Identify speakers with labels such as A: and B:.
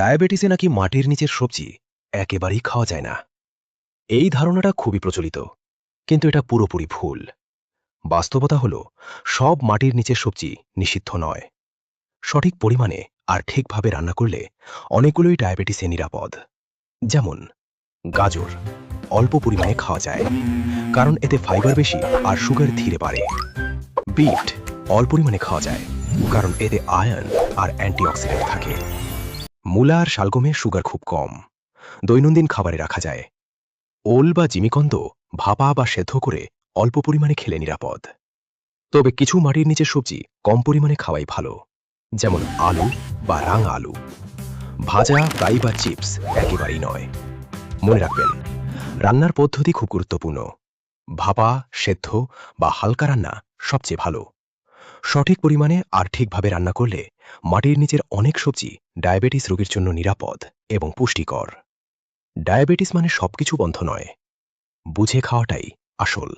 A: ডায়াবেটিসে নাকি মাটির নিচের সবজি একেবারেই খাওয়া যায় না। এই ধারণাটা খুবই প্রচলিত, কিন্তু এটা পুরোপুরি ভুল। বাস্তবতা হল, সব মাটির নিচের সবজি নিষিদ্ধ নয়। সঠিক পরিমাণে আর ঠিকভাবে রান্না করলে অনেকগুলোই ডায়াবেটিসে নিরাপদ। যেমন গাজর অল্প পরিমাণে খাওয়া যায়, কারণ এতে ফাইবার বেশি আর সুগার ধীরে বাড়ে। বিট অল্প পরিমাণে খাওয়া যায়, কারণ এতে আয়রন আর অ্যান্টিঅক্সিডেন্ট থাকে। মূলা আর শালগমে সুগার খুব কম, দৈনন্দিন খাবারে রাখা যায়। ওল বা জিমিকন্দ ভাপা বা সেদ্ধ করে অল্প পরিমাণে খেলে নিরাপদ। তবে কিছু মাটির নিচের সবজি কম পরিমাণে খাওয়াই ভালো, যেমন আলু বা রাঙা আলু। ভাজা, ফ্রাই বা চিপস একেবারেই নয়। মনে রাখবেন, রান্নার পদ্ধতি খুব গুরুত্বপূর্ণ। ভাপা, সেদ্ধ বা হালকা রান্না সবচেয়ে ভালো। সঠিক পরিমাণে আর ঠিকভাবে রান্না করলে মাটির নিচের অনেক সবজি ডায়াবেটিস রোগীর জন্য নিরাপদ এবং পুষ্টিকর। ডায়াবেটিস মানে সবকিছু বন্ধ নয়, বুঝে খাওয়াটাই আসল।